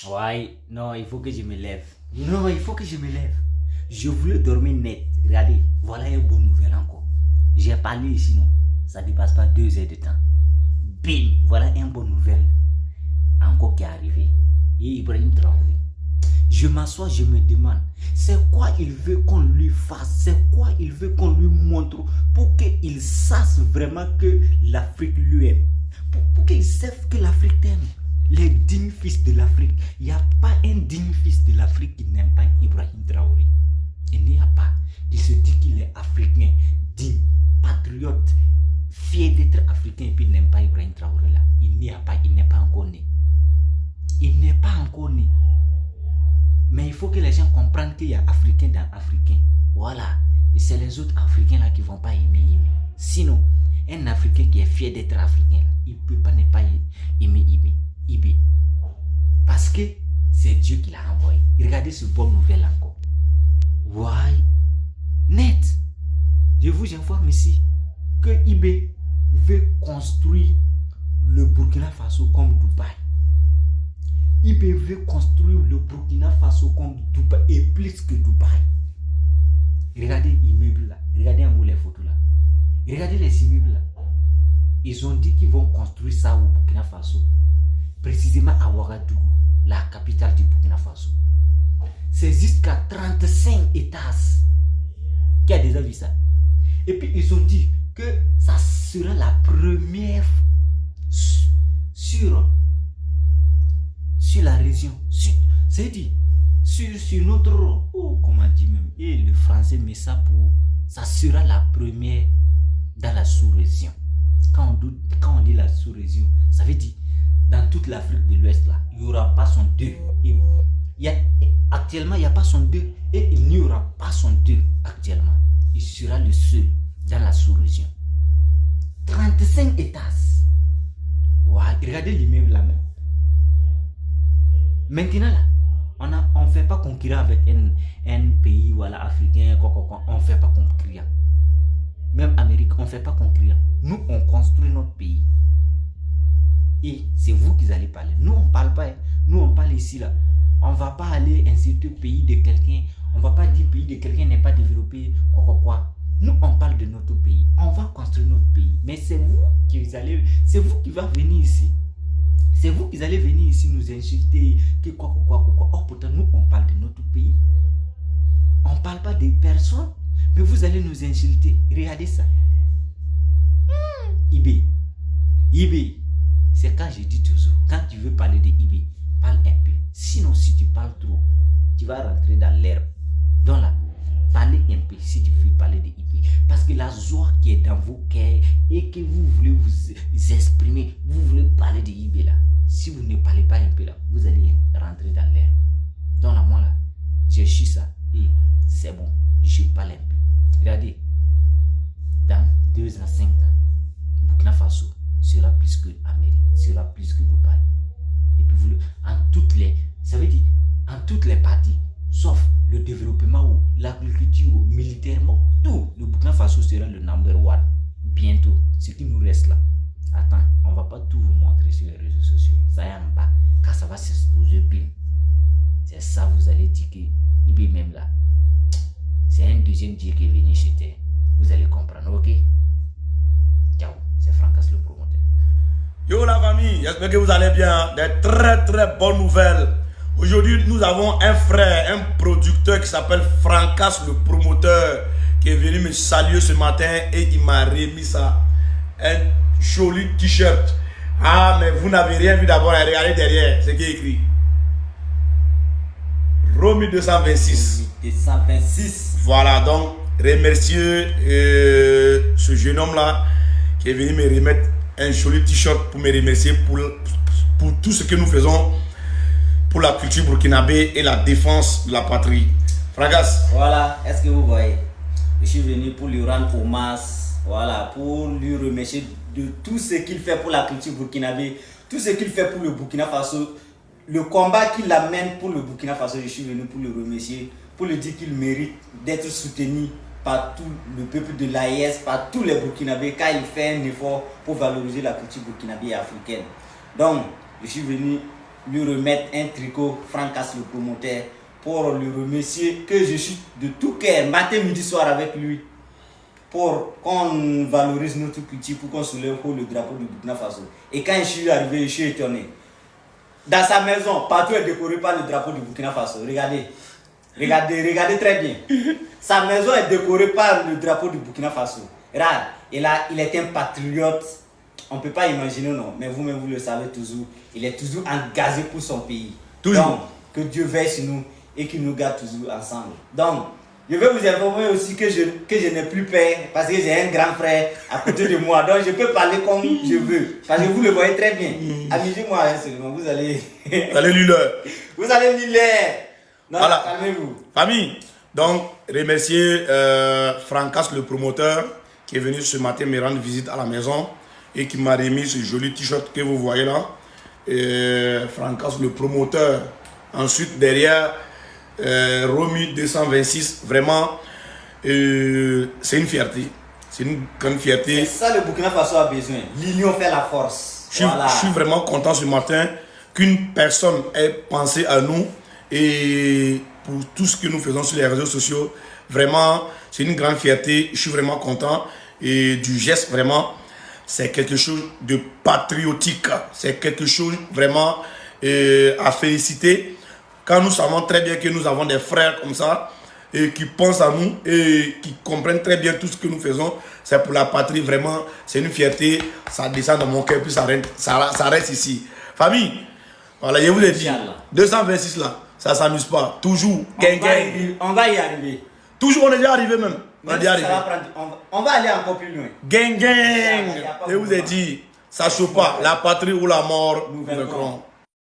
Ouais, non, il faut que je me lève. Non, il faut que je me lève. Je voulais dormir net. Regardez, voilà une bonne nouvelle encore. J'ai parlé ici, non. Ça ne dépasse pas 2 heures de temps. Bim, voilà une bonne nouvelle encore qui est arrivée. Et Ibrahim Traoré. Je m'assois, je me demande, c'est quoi il veut qu'on lui fasse, c'est quoi il veut qu'on lui montre pour qu'il sache vraiment que l'Afrique lui aime, pour qu'il sache que l'Afrique t'aime. Les dignes fils de l'Afrique, il n'y a pas un digne fils de l'Afrique qui n'aime pas Ibrahim Traoré. Il n'y a pas. Il se dit qu'il est africain, digne, patriote, fier d'être africain et puis il n'aime pas Ibrahim Traoré là. Il n'y a pas, il n'est pas encore né. Il n'est pas encore né. Mais il faut que les gens comprennent qu'il y a Africain dans Africain. Voilà. Et c'est les autres Africains là qui ne vont pas aimer. Sinon, un Africain qui est fier d'être Africain, là, il ne peut pas ne pas aimer Ibé. Parce que c'est Dieu qui l'a envoyé. Regardez ce bonne nouvelle encore. Why? Net. Je vous informe ici que Ibé veut construire le Burkina Faso comme Dubaï. Ibé veut construire le Burkina Faso comme Dubaï et plus que Dubaï. Regardez l'immeuble là. Regardez en haut les photos là. Regardez les immeubles là. Ils ont dit qu'ils vont construire ça au Burkina Faso. Précisément à Ouagadougou, la capitale du Burkina Faso. C'est jusqu'à 35 étages. Qui a déjà vu ça? Et puis ils ont dit que ça sera la première sur la région. C'est dit sur notre comment dit même. Et le français met ça pour. Ça sera la première dans la sous-région. Quand on dit la sous-région, ça veut dire dans toute l'Afrique de l'Ouest là, il n'y aura pas son deux. Actuellement, il n'y a pas son deux et il n'y aura pas son deux actuellement. Il sera le seul dans la sous-région. 35 étages. Wow, regardez l'immeuble là même. Maintenant là, on ne fait pas concurrent avec un pays voilà, africain, on ne fait pas concurrent. Même Amérique, on ne fait pas concurrent. Nous, on construit notre pays. Et c'est vous qui allez parler. Nous, on ne parle pas. Nous, on parle ici là. On ne va pas aller insulter le pays de quelqu'un. On ne va pas dire que le pays de quelqu'un n'est pas développé. Quoi. Nous, on parle de notre pays. On va construire notre pays. Mais c'est vous qui allez. C'est vous qui va venir ici. C'est vous qui allez venir ici nous insulter. Quoi. Oh, pourtant, nous, on parle de notre pays. On ne parle pas des personnes. Mais vous allez nous insulter. Regardez ça. Ibé. C'est quand je dis toujours, quand tu veux parler de Ibé, parle un peu. Sinon, si tu parles trop, tu vas rentrer dans l'herbe. Donc là, parlez un peu si tu veux parler de Ibé. Parce que la joie qui est dans vos cœurs et que vous voulez vous exprimer, vous voulez parler de Ibé là. Si vous ne parlez pas un peu là, vous allez rentrer dans l'herbe. Donc là, moi là, j'ai su ça et c'est bon, je parle un peu. Regardez, dans 2 ans, 5 ans, Burkina Faso sera plus que l'Amérique, sera plus que Dubaï. Et puis ça veut dire en toutes les parties, sauf le développement ou l'agriculture, militairement, tout, le Burkina Faso sera le number one. Bientôt, ce qui nous reste là. Attends, on va pas tout vous montrer sur les réseaux sociaux. Ça y est en bas, quand ça va s'exploser, bim. C'est ça, vous allez dire que Ibé même là, c'est un deuxième Dieu qui est venu chez toi. Vous allez comprendre, ok? Ciao, c'est Francas le promoteur. Yo la famille, j'espère que vous allez bien. Des très très bonnes nouvelles. Aujourd'hui, nous avons un frère, un producteur qui s'appelle Francas le promoteur, qui est venu me saluer ce matin et il m'a remis ça. Un joli t-shirt. Ah, mais vous n'avez rien vu d'abord. Regardez derrière, c'est qui est écrit. Romy 226. 226. Voilà, donc remercier ce jeune homme là qui est venu me remettre un joli t-shirt pour me remercier pour tout ce que nous faisons pour la culture burkinabé et la défense de la patrie. Fragas. Voilà, est-ce que vous voyez? Je suis venu pour lui rendre hommage, voilà, pour lui remercier de tout ce qu'il fait pour la culture burkinabé, tout ce qu'il fait pour le Burkina Faso, le combat qu'il amène pour le Burkina Faso. Je suis venu pour le remercier, pour lui dire qu'il mérite d'être soutenu par tout le peuple de l'AES, par tous les Burkinabés, car il fait un effort pour valoriser la culture burkinabé et africaine. Donc, je suis venu lui remettre un tricot Francas le promoteur pour lui remercier que je suis de tout cœur, matin, midi, soir avec lui. Pour qu'on valorise notre culture, pour qu'on soulève le drapeau du Burkina Faso. Et quand je suis arrivé, je suis étonné. Dans sa maison, partout est décoré par le drapeau du Burkina Faso. Regardez. Regardez très bien. Sa maison est décorée par le drapeau du Burkina Faso. Regarde, et là, il est un patriote. On ne peut pas imaginer, non. Mais vous-même, vous le savez toujours. Il est toujours engagé pour son pays. Toujours. Donc, que Dieu veille sur nous et qu'il nous garde toujours ensemble. Donc, je vais vous informer aussi que je n'ai plus peur parce que j'ai un grand frère à côté de moi. Donc, je peux parler comme je veux. Parce que vous le voyez très bien. Amusez-moi seulement. Vous allez... Vous allez lire l'heure. Vous allez lire l'heure. Non, voilà. calmez-vous. Famille, donc, remercier Francas, le promoteur, qui est venu ce matin me rendre visite à la maison et qui m'a remis ce joli t-shirt que vous voyez là. Francas, le promoteur. Ensuite, derrière... Romy 226, vraiment, c'est une fierté. C'est une grande fierté. C'est ça le Burkina Faso a besoin. L'union fait la force. Je suis vraiment content ce matin qu'une personne ait pensé à nous et pour tout ce que nous faisons sur les réseaux sociaux. Vraiment, c'est une grande fierté. Je suis vraiment content et du geste, vraiment, c'est quelque chose de patriotique. C'est quelque chose vraiment à féliciter. Quand nous savons très bien que nous avons des frères comme ça, et qui pensent à nous, et qui comprennent très bien tout ce que nous faisons, c'est pour la patrie, vraiment, c'est une fierté, ça descend dans mon cœur, puis ça reste ici. Famille, voilà, je vous ai dit, 226 là, ça ne s'amuse pas, toujours, on va y arriver. Toujours, on est déjà arrivé même. On va aller encore plus loin. Gang, je vous ai dit, ça ne chauffe pas, la patrie ou la mort, nous vaincrons.